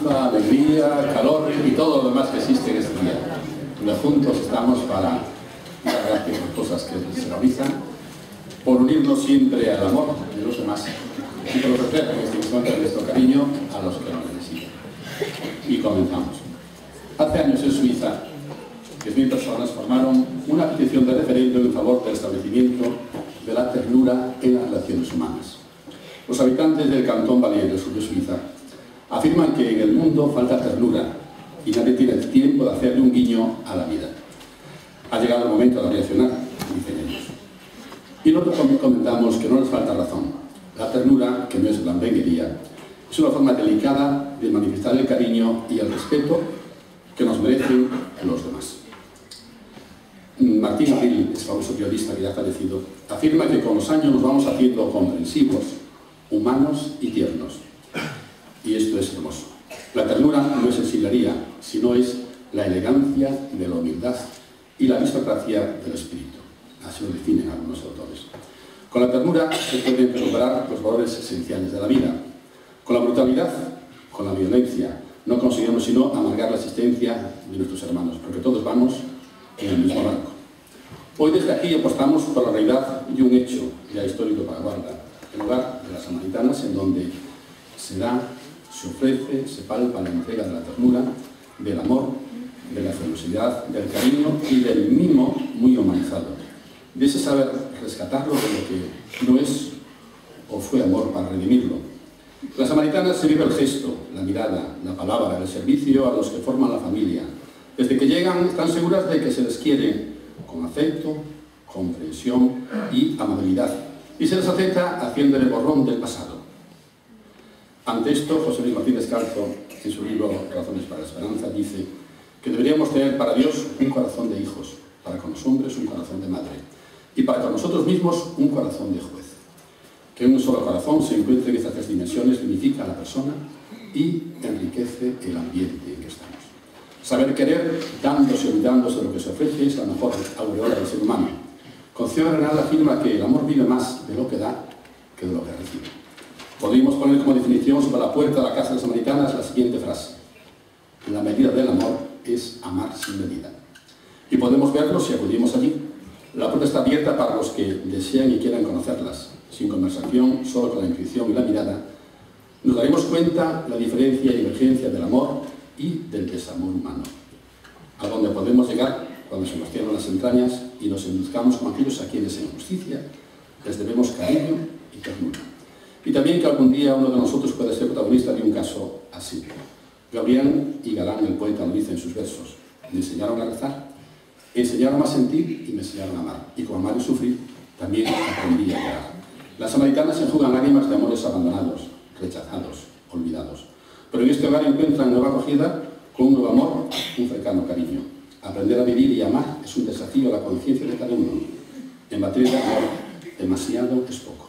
esperanza, alegría, calor y todo lo demás que existe en este día. Donde juntos estamos para dar gracias por cosas que se realizan, por unirnos siempre al amor de los demás y por ofrecer en este instante nuestro cariño a los que lo necesitan. Y comenzamos. Hace años en Suiza, 10.000 personas formaron una petición de referéndum en favor del establecimiento de la ternura en las relaciones humanas. Los habitantes del Cantón Valais del sur de Suiza afirman que en el mundo falta ternura y nadie tiene el tiempo de hacerle un guiño a la vida. Ha llegado el momento de reaccionar, dicen ellos. Y nosotros comentamos que no les falta razón. La ternura, que no es blandenguería, es una forma delicada de manifestar el cariño y el respeto que nos merecen los demás. Martín Abril, es famoso periodista que ya ha fallecido, afirma que con los años nos vamos haciendo comprensivos, humanos y tiernos. Y esto es hermoso. La ternura no es sensiblería, sino es la elegancia de la humildad y la aristocracia del espíritu. Así lo definen algunos autores. Con la ternura se pueden recuperar los valores esenciales de la vida. Con la brutalidad, con la violencia, no conseguimos sino amargar la existencia de nuestros hermanos, porque todos vamos en el mismo barco. Hoy desde aquí apostamos por la realidad de un hecho ya histórico para Guarda, el lugar de las Samaritanas, en donde se da, se ofrece, se palpa la entrega de la ternura, del amor, de la generosidad, del cariño y del mimo muy humanizado, de ese saber rescatarlo de lo que no es o fue amor para redimirlo. Las Samaritanas se vive el gesto, la mirada, la palabra, el servicio a los que forman la familia. Desde que llegan están seguras de que se les quiere con afecto, comprensión y amabilidad, y se les acepta haciéndole borrón del pasado. Ante esto, José Luis Martínez Calzo, en su libro Razones para la Esperanza, dice que deberíamos tener para Dios un corazón de hijos, para con los hombres un corazón de madre, y para con nosotros mismos un corazón de juez. Que un solo corazón se encuentre en estas tres dimensiones dignifica a la persona y enriquece el ambiente en que estamos. Saber querer, dándose y olvidándose de lo que se ofrece, es la mejor aureola del ser humano. Concepción Renal afirma que el amor vive más de lo que da que de lo que recibe. Podríamos poner como definición sobre la puerta de la casa de las Samaritanas la siguiente frase: la medida del amor es amar sin medida. Y podemos verlo si acudimos allí. La puerta está abierta para los que desean y quieran conocerlas. Sin conversación, solo con la intuición y la mirada, nos daremos cuenta de la diferencia y divergencia del amor y del desamor humano, a donde podemos llegar cuando se nos cierran las entrañas y nos embuscamos con aquellos a quienes en justicia les debemos cariño y ternura. Y también que algún día uno de nosotros puede ser protagonista de un caso así. Gabriel y Galán, el poeta, lo dice en sus versos: me enseñaron a rezar, enseñaron a sentir y me enseñaron a amar. Y como amar y sufrir, también aprendí a llorar. Las Samaritanas se enjugan lágrimas de amores abandonados, rechazados, olvidados. Pero en este hogar encuentran nueva acogida con un nuevo amor, un cercano cariño. Aprender a vivir y amar es un desafío a la conciencia de cada uno. En materia de amor, demasiado es poco.